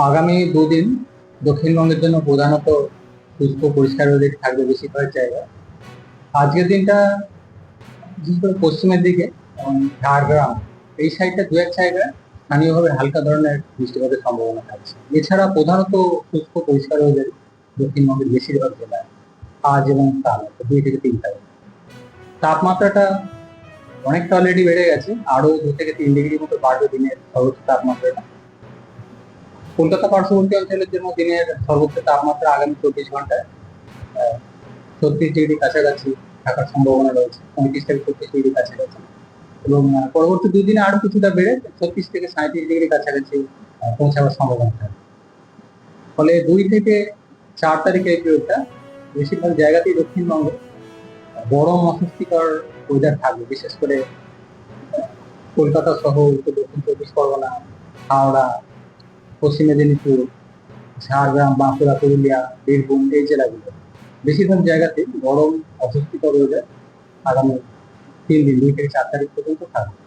আগামী দুদিন দক্ষিণবঙ্গের জন্য প্রধানত শুষ্ক পরিষ্কার ওয়েদার থাকবে বেশিরভাগ জায়গায়। আজকের দিনটা বিশেষ করে পশ্চিমের দিকে যেমন ঝাড়গ্রাম এই সাইডটা দু এক জায়গায় স্থানীয়ভাবে হালকা ধরনের বৃষ্টিপাতের সম্ভাবনা থাকছে। এছাড়া প্রধানত শুষ্ক পরিষ্কার ওয়েদার দক্ষিণবঙ্গের বেশিরভাগ জেলায় আজ এবং কাল 2 থেকে 3 তারিখ। তাপমাত্রাটা অনেকটা অলরেডি বেড়ে গেছে, আরো 2 থেকে 3 ডিগ্রি মতো বাড়বে দিনের সর্বোচ্চ তাপমাত্রাটা। কলকাতা পার্শ্ববর্তী অঞ্চলের জন্য দিনের সর্বোচ্চ তাপমাত্রা আগামী 24 ঘন্টায় 36 ডিগ্রি কাছাকাছি থাকার সম্ভাবনা রয়েছে, 35 থেকে 36 ডিগ্রি কাছাকাছি। এবং পরবর্তী 2 দিনে আরো কিছুটা বেড়ে 36 থেকে 37 ডিগ্রি কাছাকাছি পৌঁছাবার সম্ভাবনা থাকে। ফলে 2 থেকে 4 তারিখে এই পিরিয়ডটা বেশিরভাগ জায়গাতেই দক্ষিণবঙ্গে গরম অস্বস্তিকর ওয়েদার থাকবে। বিশেষ করে কলকাতা সহ উত্তর দক্ষিণ 24 পরগনা, হাওড়া, পশ্চিম মেদিনীপুর, ঝাড়গ্রাম, বাঁকুড়া, পুরুলিয়া, বীরভূম এই জেলাগুলো বেশিরভাগ জায়গাতে গরম অস্বস্তিকর ওয়েদার আগামী 3 দিন 2 থেকে 4 তারিখ পর্যন্ত থাকবে।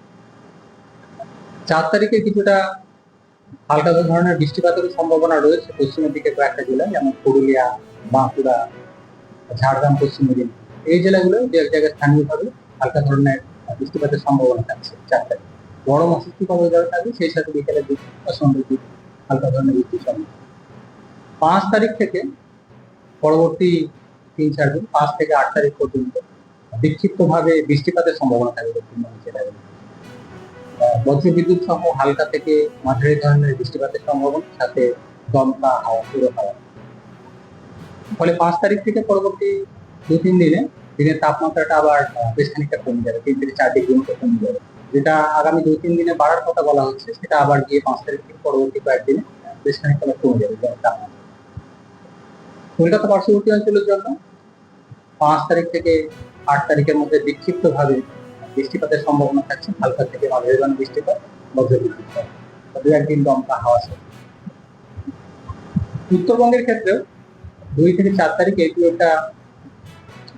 4 তারিখে কিছুটা হালকা ধরনের বৃষ্টিপাতের সম্ভাবনা রয়েছে পশ্চিমের দিকে কয়েকটা জেলায়, যেমন পুরুলিয়া, বাঁকুড়া, ঝাড়গ্রাম, পশ্চিম মেদিনীপুর এই জেলাগুলো দু এক জায়গায় স্থানীয়ভাবে হালকা ধরনের বৃষ্টিপাতের সম্ভাবনা থাকছে। 4 তারিখ গরম অস্বস্তিকর ওয়েদার থাকবে, সেই সাথে বিকেলের দিক বা সন্ধ্যের দিক হালকা ধরনের বৃষ্টির সম্ভাবনা। 5 তারিখ থেকে পরবর্তী 3-4 দিন 5 থেকে 8 তারিখ পর্যন্ত বিক্ষিপ্তভাবে বৃষ্টিপাতের সম্ভাবনা থাকবে দক্ষিণবঙ্গের জেলাগুলো। বজ্রবিদ্যুৎ সহ হালকা থেকে মাঝারি ধরনের বৃষ্টিপাতের সম্ভাবনা, সাথে দমকা হাওয়া, পুরো হাওয়া। ফলে 5 তারিখ থেকে পরবর্তী 2-3 দিনে দিনের তাপমাত্রাটা আবার বেশ খানিকটা কমে যাবে, 3 থেকে 4 ডিগ্রি মতো কমে যাবে। যেটা আগামী 2-3 দিনে বাড়ার কথা বলা হচ্ছে, সেটা আবার গিয়ে 5 তারিখ থেকে পরবর্তী কয়েকদিনে বেশ খানিকটা কমে যাবে তাপমাত্রা। কলকাতা পার্শ্ববর্তী অঞ্চলের জন্য 5 তারিখ থেকে 8 তারিখের মধ্যে বিক্ষিপ্তভাবে বৃষ্টিপাতের সম্ভাবনা থাকছে, হালকা থেকে মাঝারি ধরনের বৃষ্টিপাত, বজ্রবিদ্যুৎ সহ 2-1 দিন দমকা হাওয়া সহ। উত্তরবঙ্গের ক্ষেত্রেও 2 থেকে 4 তারিখ এই পিরিয়ডটা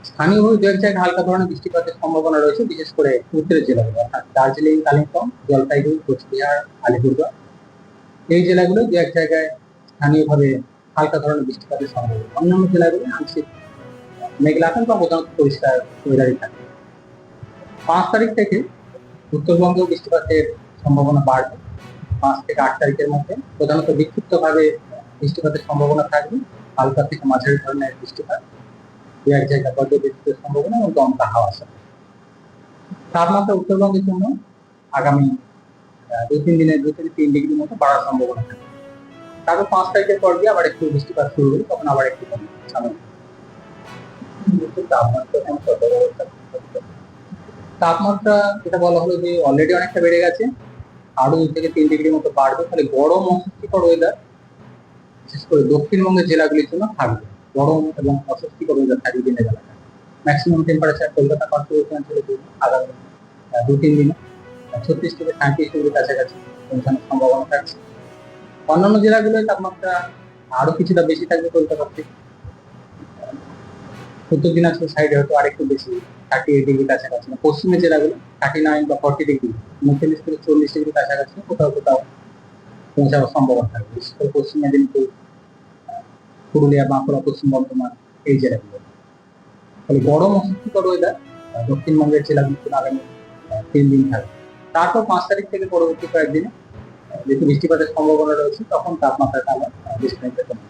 স্থানীয়ভাবে দু এক জায়গায় হালকা ধরনের বৃষ্টিপাতের সম্ভাবনা রয়েছে, বিশেষ করে উত্তরের জেলাগুলো অর্থাৎ দার্জিলিং, কালিম্পং, জলপাইগুড়ি, কোচবিহার, আলিপুরদুয়ার এই জেলাগুলো দু এক জায়গায় স্থানীয়ভাবে হালকা ধরনের বৃষ্টিপাতের সম্ভাবনা। অন্যান্য জেলাগুলো আংশিক মেঘলা আকাশ বা প্রধানত পরিষ্কার ওয়েদারই থাকে। 5 তারিখ থেকে উত্তরবঙ্গেও বৃষ্টিপাতের সম্ভাবনা বাড়বে। 5 থেকে 8 তারিখের মধ্যে প্রধানত বিক্ষিপ্তভাবে বৃষ্টিপাতের সম্ভাবনা থাকবে, হালকা থেকে মাঝারি ধরনের বৃষ্টিপাত, দু এক জায়গায় বজ্রবিদ্যুতের সম্ভাবনা এবং দমকা হাওয়া সাথে। তাপমাত্রা উত্তরবঙ্গের জন্য আগামী 2-3 দিনে 2 থেকে 3 ডিগ্রি মতো বাড়ার সম্ভাবনা থাকে। তারপর 5 তারিখের পর দিয়ে আবার একটু বৃষ্টিপাত শুরু হবে, তখন আবার একটু কমে সামনে। তাপমাত্রা যেটা বলা হলো যে অলরেডি অনেকটা বেড়ে গেছে, আরো 2 থেকে 3 ডিগ্রি মতো বাড়বে। ফলে গরম অস্বস্তিকর ওয়েদার বিশেষ করে দক্ষিণবঙ্গের জেলাগুলির জন্য থাকবে। গরম এবং অস্বস্তিকর ওয়েদার থাকবে দিনের বেলাটা। ম্যাক্সিমাম টেম্পারেচার কলকাতা পার্শ্ববর্তী অঞ্চলের জন্য আগামী 2-3 দিনে 36 থেকে 37 ডিগ্রি কাছাকাছি পৌঁছানোর সম্ভাবনা থাকছে। অন্যান্য জেলাগুলোর তাপমাত্রা আরো কিছুটা বেশি থাকবে কলকাতার থেকে। উত্তর দিনাজপুর সাইডে হয়তো আরেকটু বেশি, 38 ডিগ্রি কাছাকাছি। পশ্চিমের জেলাগুলো 39 বা 40 ডিগ্রি, 39 থেকে 40 ডিগ্রি কাছাকাছি কোথাও কোথাও পৌঁছাবার সম্ভাবনা থাকবে, বিশেষ করে পশ্চিম মেদিনীপুর, পুরুলিয়া, বাঁকুড়া, পশ্চিম বর্ধমান এই জেলাগুলো। ফলে গরম অস্বস্তিকর ওয়েদার দক্ষিণবঙ্গের জেলাগুলোতে আগামী 3 দিন থাকবে। তারপর 5 তারিখ থেকে পরবর্তী কয়েকদিনে যেহেতু বৃষ্টিপাতের সম্ভাবনা রয়েছে, তখন তাপমাত্রাটা আবার বেশ খানিকটা কমে।